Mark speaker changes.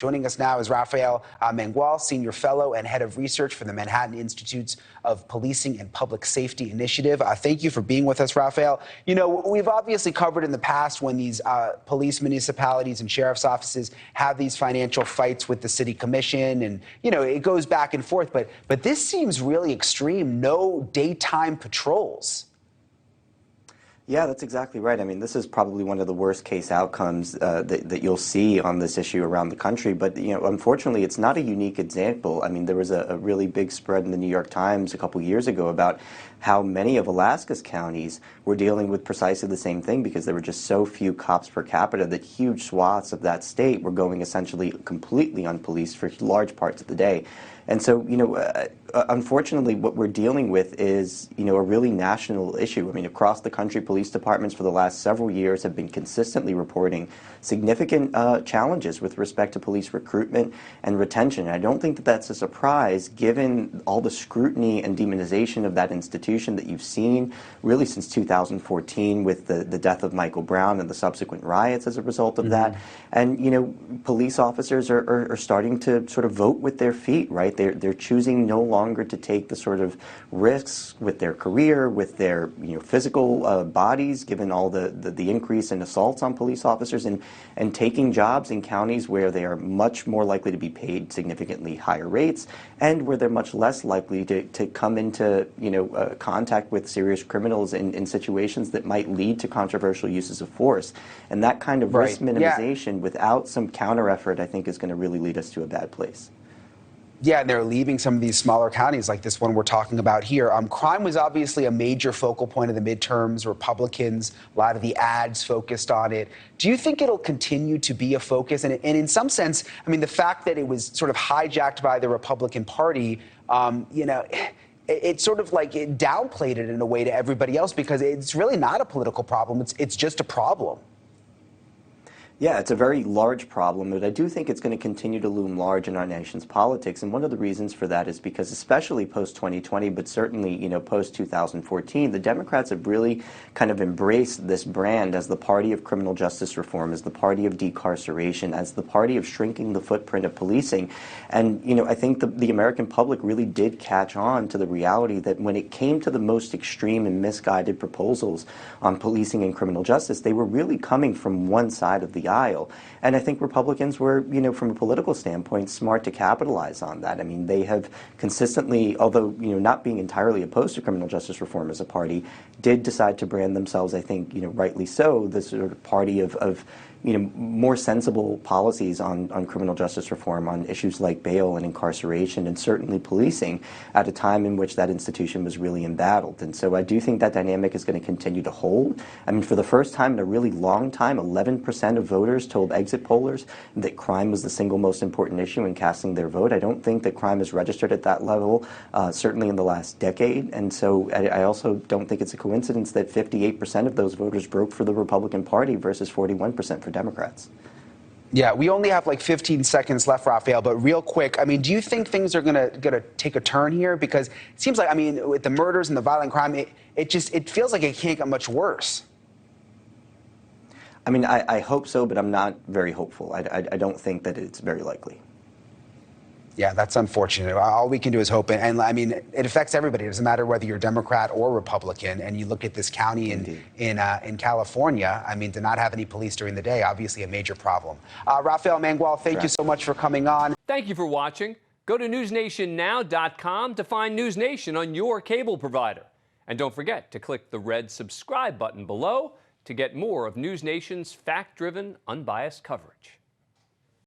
Speaker 1: Joining us now is Rafael Mangual, Senior Fellow and Head of Research for the Manhattan Institutes of Policing and Public Safety Initiative. Thank you for being with us, Rafael. You know, we've obviously covered in the past when these police municipalities and sheriff's offices have these financial fights with the city commission, and, you know, it goes back and forth. But this seems really extreme. No daytime patrols.
Speaker 2: Yeah, that's exactly right. I mean, this is probably one of the worst case outcomes that you'll see on this issue around the country. But, you know, unfortunately, it's not a unique example. I mean, there was a really big spread in the New York Times a couple years ago about how many of Alaska's counties were dealing with precisely the same thing because there were just so few cops per capita that huge swaths of that state were going essentially completely unpoliced for large parts of the day. And so, you know, unfortunately, what we're dealing with is, you know, a really national issue. I mean, across the country, police departments for the last several years have been consistently reporting significant challenges with respect to police recruitment and retention. And I don't think that that's a surprise, given all the scrutiny and demonization of that institution that you've seen really since 2014 with the death of Michael Brown and the subsequent riots as a result of that. And, you know, police officers are starting to sort of vote with their feet, right? They're choosing no longer to take the sort of risks with their career, with their, you know, physical bodies, given all the increase in assaults on police officers, and taking jobs in counties where they are much more likely to be paid significantly higher rates, and where they're much less likely to come into, you know, contact with serious criminals in situations that might lead to controversial uses of force. And that kind of risk minimization without some counter effort, I think, is going to really lead us to a bad place.
Speaker 1: Yeah, and they're leaving some of these smaller counties like this one we're talking about here. Crime was obviously a major focal point of the midterms. Republicans, a lot of the ads focused on it. Do you think it'll continue to be a focus? And in some sense, I mean, the fact that it was sort of hijacked by the Republican Party, you know, it sort of like it downplayed it in a way to everybody else because it's really not a political problem. It's just a problem.
Speaker 2: Yeah, it's a very large problem, but I do think it's going to continue to loom large in our nation's politics. And one of the reasons for that is because, especially post-2020, but certainly, you know, post-2014, the Democrats have really kind of embraced this brand as the party of criminal justice reform, as the party of decarceration, as the party of shrinking the footprint of policing. And, you know, I think the American public really did catch on to the reality that when it came to the most extreme and misguided proposals on policing and criminal justice, they were really coming from one side of the aisle. And I think Republicans were, you know, from a political standpoint, smart to capitalize on that. I mean, they have consistently, although, you know, not being entirely opposed to criminal justice reform as a party, did decide to brand themselves, I think, you know, rightly so, the sort of party of you know, more sensible policies on criminal justice reform, on issues like bail and incarceration, and certainly policing, at a time in which that institution was really embattled. And so I do think that dynamic is going to continue to hold. I mean, for the first time in a really long time, 11% of voters told exit pollers that crime was the single most important issue in casting their vote. I don't think that crime is registered at that level, certainly in the last decade. And so I also don't think it's a coincidence that 58% of those voters broke for the Republican Party versus 41% for Democrats.
Speaker 1: Yeah, we only have like 15 seconds left, Rafael, but real quick, I mean, do you think things are gonna take a turn here? Because it seems like, I mean, with the murders and the violent crime, it feels like it can't get much worse.
Speaker 2: I mean, I hope so, but I'm not very hopeful. I don't think that it's very likely.
Speaker 1: Yeah, that's unfortunate. All we can do is hope. And I mean, it affects everybody. It doesn't matter whether you're Democrat or Republican. And you look at this county in California, I mean, to not have any police during the day, obviously a major problem. Rafael Mangual, thank you so much for coming on.
Speaker 3: Thank you for watching. Go to newsnationnow.com to find NewsNation on your cable provider. And don't forget to click the red subscribe button below to get more of NewsNation's fact-driven, unbiased coverage.